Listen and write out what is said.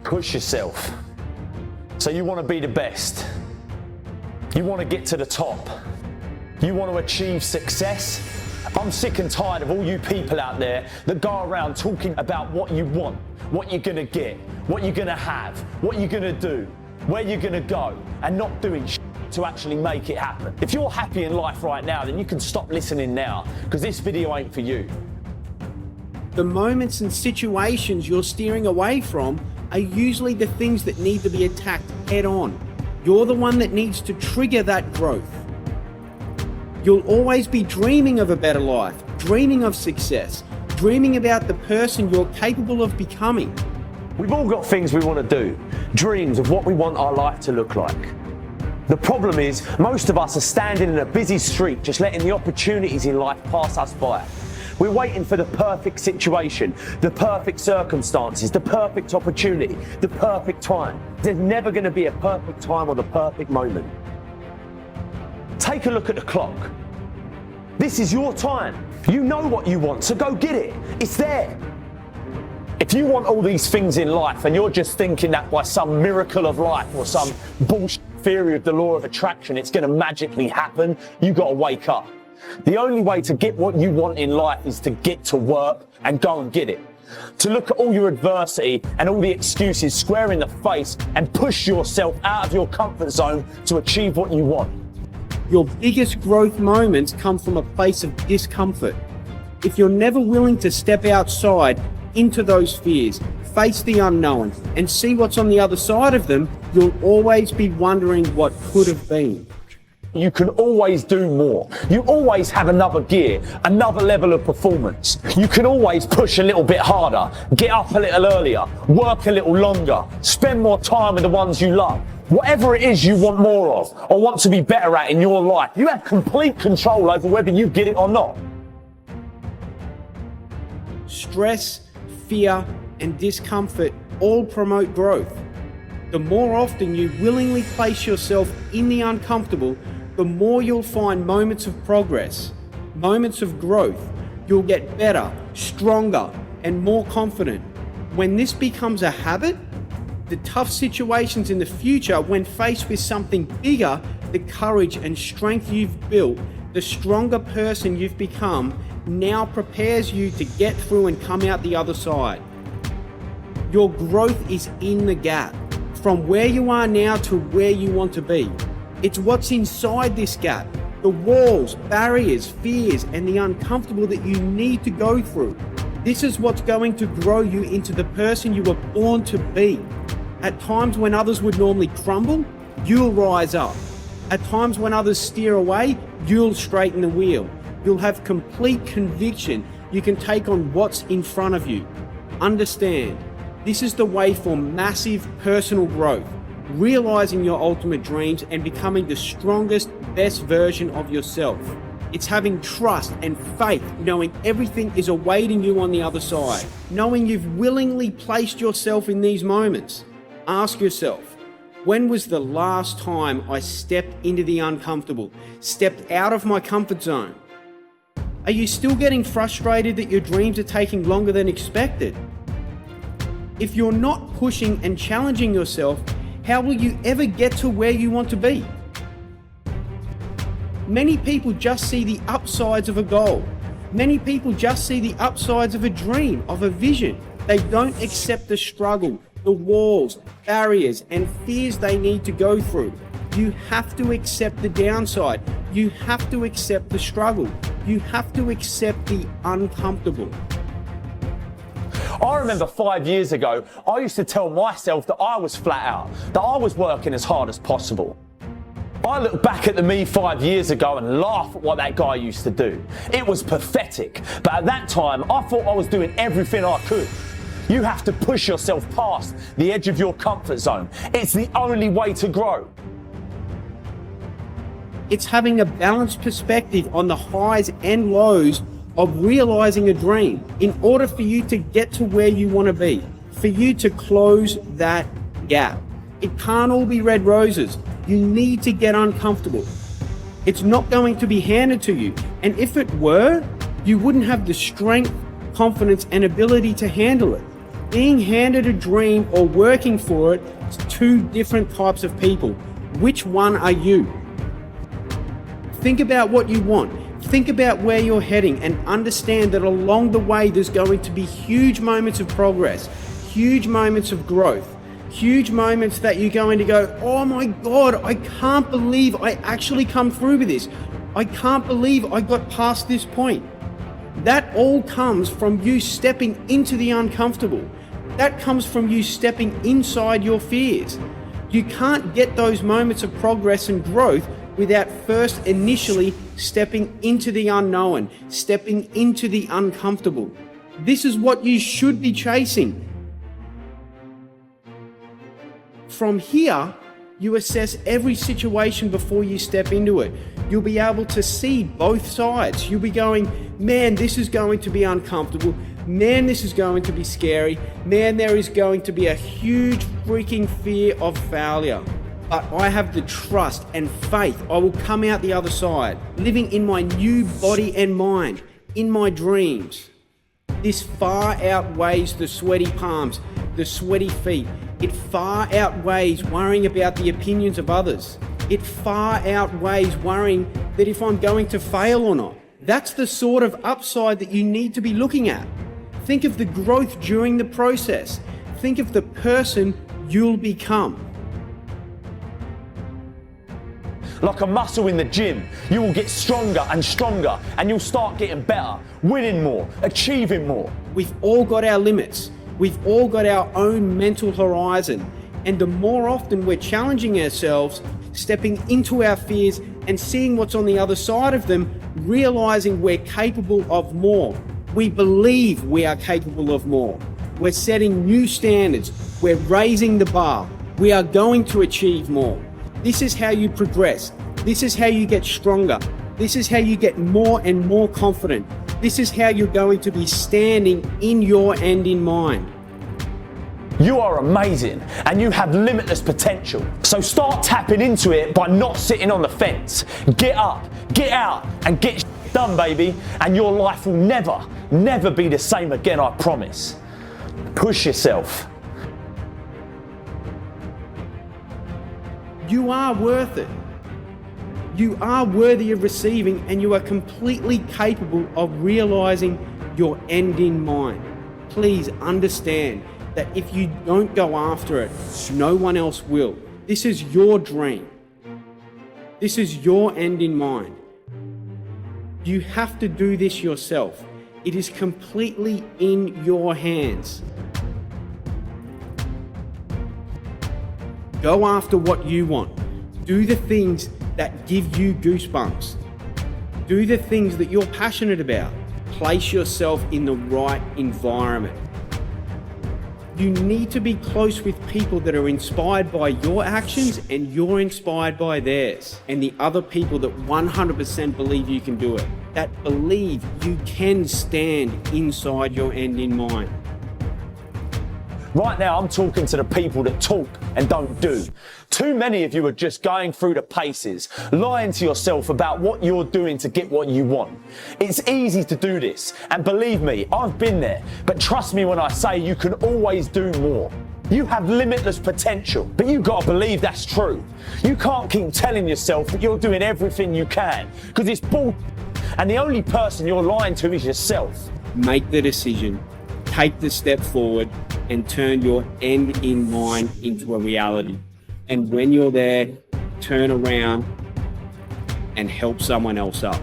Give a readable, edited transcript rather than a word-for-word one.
push yourself. So you want to be the best. You want to get to the top. You want to achieve success. I'm sick and tired of all you people out there that go around talking about what you want, what you're going to get, what you're going to have, what you're going to do, where you're going to go, and not doing shit to actually make it happen. If you're happy in life right now, then you can stop listening now, because this video ain't for you. The moments and situations you're steering away from are usually the things that need to be attacked head on. You're the one that needs to trigger that growth. You'll always be dreaming of a better life, dreaming of success, dreaming about the person you're capable of becoming. We've all got things we want to do, dreams of what we want our life to look like. The problem is, most of us are standing in a busy street just letting the opportunities in life pass us by. We're waiting for the perfect situation, the perfect circumstances, the perfect opportunity, the perfect time. There's never going to be a perfect time or the perfect moment. Take a look at the clock. This is your time. You know what you want, so go get it. It's there. If you want all these things in life and you're just thinking that by some miracle of life or some bullshit theory of the law of attraction, it's going to magically happen, you got to wake up. The only way to get what you want in life is to get to work and go and get it. To look at all your adversity and all the excuses square in the face and push yourself out of your comfort zone to achieve what you want. Your biggest growth moments come from a place of discomfort. If you're never willing to step outside into those fears, face the unknown, and see what's on the other side of them, you'll always be wondering what could have been. You can always do more. You always have another gear, another level of performance. You can always push a little bit harder, get up a little earlier, work a little longer, spend more time with the ones you love. Whatever it is you want more of or want to be better at in your life, you have complete control over whether you get it or not. Stress, fear, and discomfort all promote growth. The more often you willingly place yourself in the uncomfortable, the more you'll find moments of progress, moments of growth. You'll get better, stronger, and more confident. When this becomes a habit, the tough situations in the future, when faced with something bigger, the courage and strength you've built, the stronger person you've become, now prepares you to get through and come out the other side. Your growth is in the gap, from where you are now to where you want to be. It's what's inside this gap, the walls, barriers, fears, and the uncomfortable that you need to go through. This is what's going to grow you into the person you were born to be. At times when others would normally crumble, you'll rise up. At times when others steer away, you'll straighten the wheel. You'll have complete conviction you can take on what's in front of you. Understand, this is the way for massive personal growth, realizing your ultimate dreams and becoming the strongest, best version of yourself. It's having trust and faith, knowing everything is awaiting you on the other side, knowing you've willingly placed yourself in these moments. Ask yourself, when was the last time I stepped into the uncomfortable, stepped out of my comfort zone? Are you still getting frustrated that your dreams are taking longer than expected? If you're not pushing and challenging yourself, how will you ever get to where you want to be? Many people just see the upsides of a goal. Many people just see the upsides of a dream, of a vision. They don't accept the struggle, the walls, barriers, and fears they need to go through. You have to accept the downside. You have to accept the struggle. You have to accept the uncomfortable. I remember 5 years ago, I used to tell myself that I was flat out, that I was working as hard as possible. I look back at the me 5 years ago and laugh at what that guy used to do. It was pathetic, but at that time, I thought I was doing everything I could. You have to push yourself past the edge of your comfort zone. It's the only way to grow. It's having a balanced perspective on the highs and lows of realizing a dream in order for you to get to where you want to be, for you to close that gap. It can't all be red roses. You need to get uncomfortable. It's not going to be handed to you. And if it were, you wouldn't have the strength, confidence, and ability to handle it. Being handed a dream or working for it is two different types of people. Which one are you? Think about what you want. Think about where you're heading and understand that along the way there's going to be huge moments of progress, huge moments of growth, huge moments that you're going to go, oh my God, I can't believe I actually come through with this. I can't believe I got past this point. That all comes from you stepping into the uncomfortable. That comes from you stepping inside your fears. You can't get those moments of progress and growth without first initially stepping into the unknown, stepping into the uncomfortable. This is what you should be chasing. From here, you assess every situation before you step into it. You'll be able to see both sides. You'll be going, man, this is going to be uncomfortable. Man, this is going to be scary. Man, there is going to be a huge freaking fear of failure. But I have the trust and faith I will come out the other side, living in my new body and mind, in my dreams. This far outweighs the sweaty palms, the sweaty feet. It far outweighs worrying about the opinions of others. It far outweighs worrying that if I'm going to fail or not. That's the sort of upside that you need to be looking at. Think of the growth during the process. Think of the person you'll become. Like a muscle in the gym, you will get stronger and stronger, and you'll start getting better, winning more, achieving more. We've all got our limits. We've all got our own mental horizon. And the more often we're challenging ourselves, stepping into our fears and seeing what's on the other side of them, realizing we're capable of more. We believe we are capable of more. We're setting new standards. We're raising the bar. We are going to achieve more. This is how you progress. This is how you get stronger. This is how you get more and more confident. This is how you're going to be standing in your end in mind. You are amazing and you have limitless potential. So start tapping into it by not sitting on the fence. Get up, get out and get done, baby. And your life will never be the same again, I promise. Push yourself. You are worth it. You are worthy of receiving, and you are completely capable of realizing your end in mind. Please understand that if you don't go after it, no one else will. This is your dream. This is your end in mind. You have to do this yourself. It is completely in your hands. Go after what you want. Do the things that give you goosebumps. Do the things that you're passionate about. Place yourself in the right environment. You need to be close with people that are inspired by your actions and you're inspired by theirs. And the other people that 100% believe you can do it. That believe you can stand inside your end in mind. Right now, I'm talking to the people that talk and don't do. Too many of you are just going through the paces, lying to yourself about what you're doing to get what you want. It's easy to do this, and believe me, I've been there, but trust me when I say you can always do more. You have limitless potential, but you've got to believe that's true. You can't keep telling yourself that you're doing everything you can, because it's bull, and the only person you're lying to is yourself. Make the decision, take the step forward, and turn your end in mind into a reality. And when you're there, turn around and help someone else up.